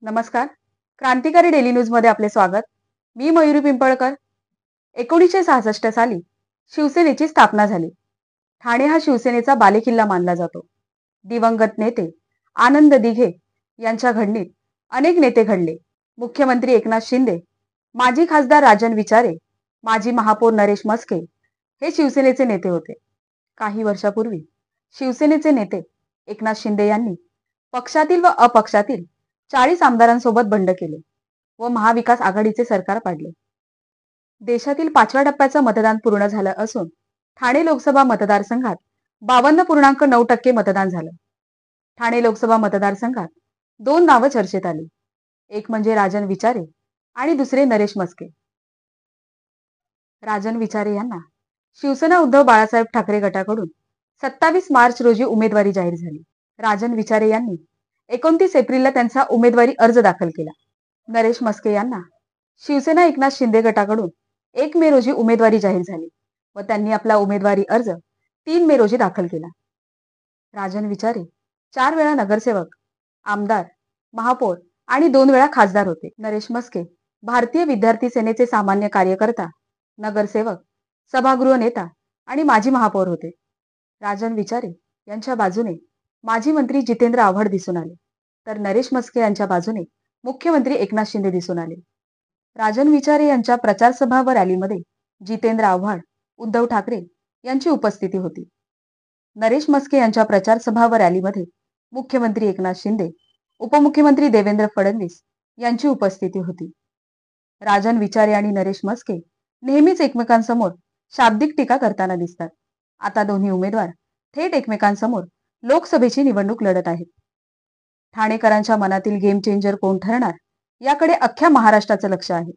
नमस्कार. क्रांतिकारी daily news मध्ये आपले स्वागत. मी मयुरी पिंपळकर. 1966 साली शिवसेनेची स्थापना झाली. ठाणे हा शिवसेनेचा बालेकिल्ला मानला जातो. दिवंगत नेते आनंद दिघे यांच्या घडणीत अनेक नेते घडले. मुख्यमंत्री एकनाथ शिंदे, माजी खासदार राजन विचारे, माजी महापौर नरेश मस्के हे शिवसेनेचे नेते होते. काही वर्षापूर्वी शिवसेनेचे नेते एकनाथ शिंदे यांनी पक्षातील व अपक्षातील 40 आमदारांसोबत बंड केले व महाविकास आघाडीचे सरकार पाडले. देशातील 5व्या टप्प्याचं मतदान पूर्ण झालं असून ठाणे लोकसभा मतदारसंघात 52.9% मतदान झालं. ठाणे लोकसभा मतदारसंघात 2 नावं चर्चेत आली. एक म्हणजे राजन विचारे आणि दुसरे नरेश मस्के. राजन विचारे यांना शिवसेना उद्धव बाळासाहेब ठाकरे गटाकडून 27 मार्च रोजी उमेदवारी जाहीर झाली. राजन विचारे यांनी 29 एप्रिलला त्यांचा उमेदवारी अर्ज दाखल केला. नरेश मस्के यांना शिवसेना एकनाथ शिंदे गटाकडून 1 मे रोजी उमेदवारी जाहीर झाली व त्यांनी आपला उमेदवारी अर्ज 3 मे रोजी दाखल केला. राजन विचारे 4 वेळा नगरसेवक, आमदार, महापौर आणि 2 वेळा खासदार होते. नरेश मस्के भारतीय विद्यार्थी सेनेचे सामान्य कार्यकर्ता, नगरसेवक, सभागृह नेता आणि माजी महापौर होते. राजन विचारे यांच्या बाजूने माजी मंत्री जितेंद्र आव्हाड दिसून आले, तर नरेश मस्के यांच्या बाजूने मुख्यमंत्री एकनाथ शिंदे दिसून आले. राजन विचारे यांच्या प्रचार सभा व रॅलीमध्ये जितेंद्र आव्हाड, उद्धव ठाकरे यांची उपस्थिती होती. नरेश मस्के यांच्या प्रचार सभा व रॅलीमध्ये मुख्यमंत्री एकनाथ शिंदे, उपमुख्यमंत्री देवेंद्र फडणवीस यांची उपस्थिती होती. राजन विचारे आणि नरेश मस्के नेहमीच एकमेकांसमोर शाब्दिक टीका करताना दिसतात. आता दोन्ही उमेदवार थेट एकमेकांसमोर लोकसभेची निवडणूक लढत आहेत. ठाणेकरांच्या मनातील गेम चेंजर कोण ठरणार याकडे अख्ख्या महाराष्ट्राचं लक्ष आहे.